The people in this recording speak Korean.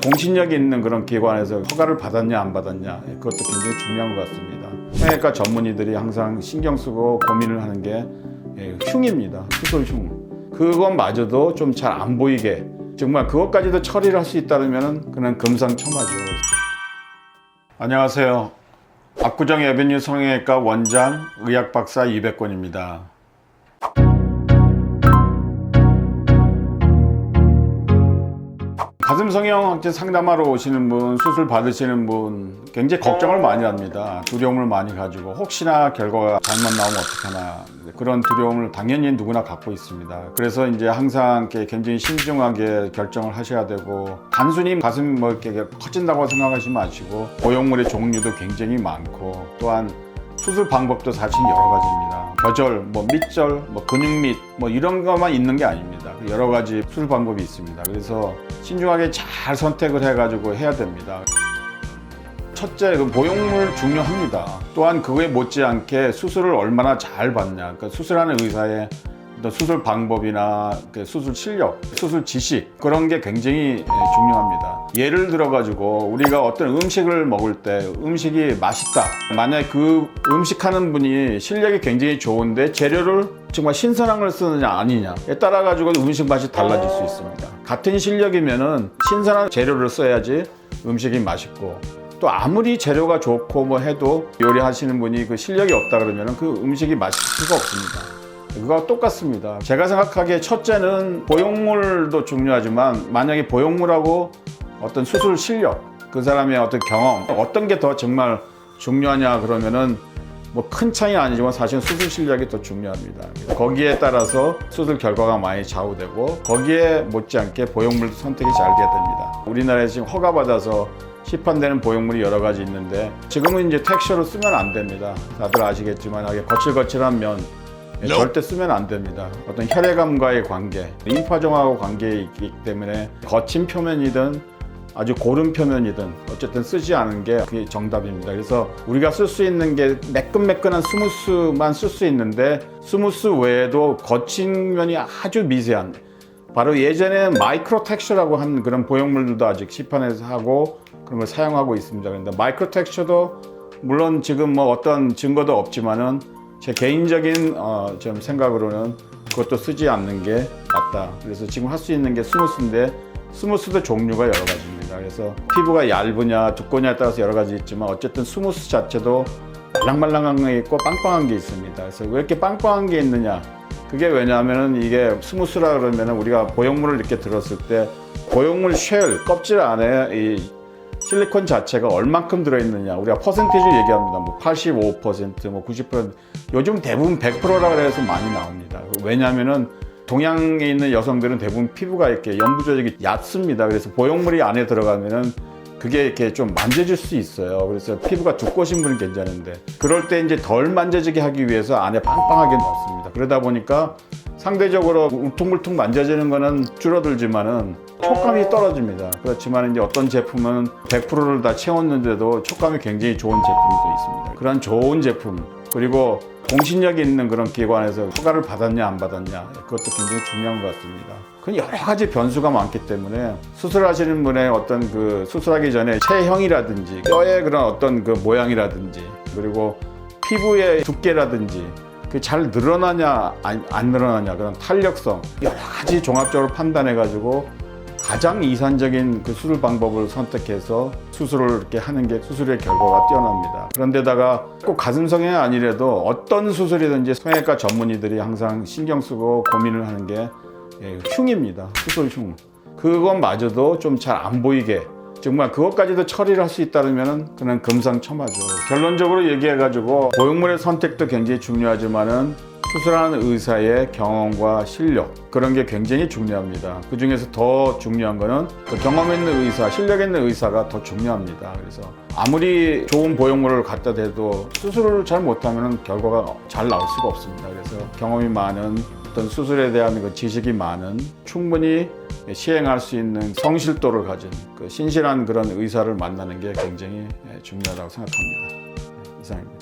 공신력이 있는 그런 기관에서 허가를 받았냐 안 받았냐, 그것도 굉장히 중요한 것 같습니다. 성형외과 전문의들이 항상 신경 쓰고 고민을 하는 게 흉입니다. 수술 흉. 그것마저도 좀 잘 안 보이게, 정말 그것까지도 처리를 할 수 있다면 그는 금상첨화죠. 안녕하세요. 압구정 에베뉴 성형외과 원장 의학박사 이백권입니다. 가슴 성형 상담하러 오시는 분, 수술 받으시는 분 굉장히 걱정을 많이 합니다. 두려움을 많이 가지고 혹시나 결과가 잘못 나오면 어떡하나, 그런 두려움을 당연히 누구나 갖고 있습니다. 그래서 이제 항상 굉장히 신중하게 결정을 하셔야 되고, 단순히 가슴이 이렇게 커진다고 생각하지 마시고, 보형물의 종류도 굉장히 많고, 또한 수술 방법도 사실 여러 가지입니다. 겨절, 밑절, 근육밑 이런 것만 있는 게 아닙니다. 여러 가지 수술 방법이 있습니다. 그래서 신중하게 잘 선택을 해가지고 해야 됩니다. 첫째, 보형물 중요합니다. 또한 그거에 못지않게 수술을 얼마나 잘 받냐, 그러니까 수술하는 의사의 수술 방법이나 수술 실력, 수술 지식, 그런 게 굉장히 중요합니다. 예를 들어 가지고 우리가 어떤 음식을 먹을 때 음식이 맛있다, 만약에 그 음식하는 분이 실력이 굉장히 좋은데 재료를 정말 신선한 걸 쓰느냐 아니냐에 따라 가지고 음식 맛이 달라질 수 있습니다. 같은 실력이면은 신선한 재료를 써야지 음식이 맛있고, 또 아무리 재료가 좋고 해도 요리하시는 분이 그 실력이 없다 그러면은 그 음식이 맛있을 수가 없습니다. 그거와 똑같습니다. 제가 생각하기에 첫째는 보형물도 중요하지만, 만약에 보형물하고 어떤 수술 실력, 그 사람의 어떤 경험, 어떤 게 더 정말 중요하냐 그러면은 큰 차이는 아니지만 사실 수술 실력이 더 중요합니다. 거기에 따라서 수술 결과가 많이 좌우되고, 거기에 못지않게 보형물도 선택이 잘 돼야 됩니다. 우리나라에 지금 허가받아서 시판되는 보형물이 여러 가지 있는데, 지금은 이제 텍스처로 쓰면 안 됩니다. 다들 아시겠지만 거칠거칠한 면 절대 쓰면 안 됩니다. 어떤 혈액암과의 관계, 림파종하고 관계에 있기 때문에 거친 표면이든 아주 고른 표면이든 어쨌든 쓰지 않은 게 그게 정답입니다. 그래서 우리가 쓸 수 있는 게 매끈매끈한 스무스만 쓸 수 있는데, 스무스 외에도 거친 면이 아주 미세한, 바로 예전에 마이크로 텍스처라고 한 그런 보형물들도 아직 시판에서 하고 그런 걸 사용하고 있습니다. 그런데 마이크로 텍스처도 물론 지금 어떤 증거도 없지만은 제 개인적인 좀 생각으로는 그것도 쓰지 않는 게 맞다. 그래서 지금 할 수 있는 게 스무스인데, 스무스도 종류가 여러 가지입니다. 그래서 피부가 얇으냐 두꺼냐에 따라서 여러 가지 있지만, 어쨌든 스무스 자체도 말랑말랑한 게 있고 빵빵한 게 있습니다. 그래서 왜 이렇게 빵빵한 게 있느냐, 그게 왜냐하면은 이게 스무스라 그러면은 우리가 보형물을 이렇게 들었을 때 보형물 쉘 껍질 안에 이 실리콘 자체가 얼만큼 들어있느냐, 우리가 퍼센티지 얘기합니다. 85%, 90%, 요즘 대부분 100%라 그래서 많이 나옵니다. 왜냐하면은 동양에 있는 여성들은 대부분 피부가 이렇게 연부 조직이 얕습니다. 그래서 보형물이 안에 들어가면은 그게 이렇게 좀 만져질 수 있어요. 그래서 피부가 두꺼우신 분은 괜찮은데, 그럴 때 이제 덜 만져지게 하기 위해서 안에 빵빵하게 넣습니다. 그러다 보니까 상대적으로 울퉁불퉁 만져지는 거는 줄어들지만은 촉감이 떨어집니다. 그렇지만 이제 어떤 제품은 100%를 다 채웠는데도 촉감이 굉장히 좋은 제품도 있습니다. 그런 좋은 제품, 그리고 공신력이 있는 그런 기관에서 허가를 받았냐 안 받았냐, 그것도 굉장히 중요한 것 같습니다. 그 여러 가지 변수가 많기 때문에 수술하시는 분의 어떤 수술하기 전에 체형이라든지 뼈의 그런 어떤 모양이라든지, 그리고 피부의 두께라든지 잘 늘어나냐 안 늘어나냐, 그런 탄력성, 여러 가지 종합적으로 판단해 가지고 가장 이산적인 수술 방법을 선택해서 수술을 이렇게 하는 게 수술의 결과가 뛰어납니다. 그런데다가 꼭 가슴 성형이 아니라도 어떤 수술이든지 성형외과 전문의들이 항상 신경 쓰고 고민을 하는 게 흉입니다. 수술 흉. 그것마저도 좀 잘 안 보이게, 정말 그것까지도 처리를 할 수 있다면 그는 금상첨화죠. 결론적으로 얘기해가지고 보형물의 선택도 굉장히 중요하지만은 수술하는 의사의 경험과 실력, 그런 게 굉장히 중요합니다. 그 중에서 더 중요한 거는 경험 있는 의사, 실력 있는 의사가 더 중요합니다. 그래서 아무리 좋은 보형물을 갖다 대도 수술을 잘 못하면 결과가 잘 나올 수가 없습니다. 그래서 경험이 많은, 어떤 수술에 대한 지식이 많은, 충분히 시행할 수 있는 성실도를 가진 신실한 그런 의사를 만나는 게 굉장히 중요하다고 생각합니다. 이상입니다.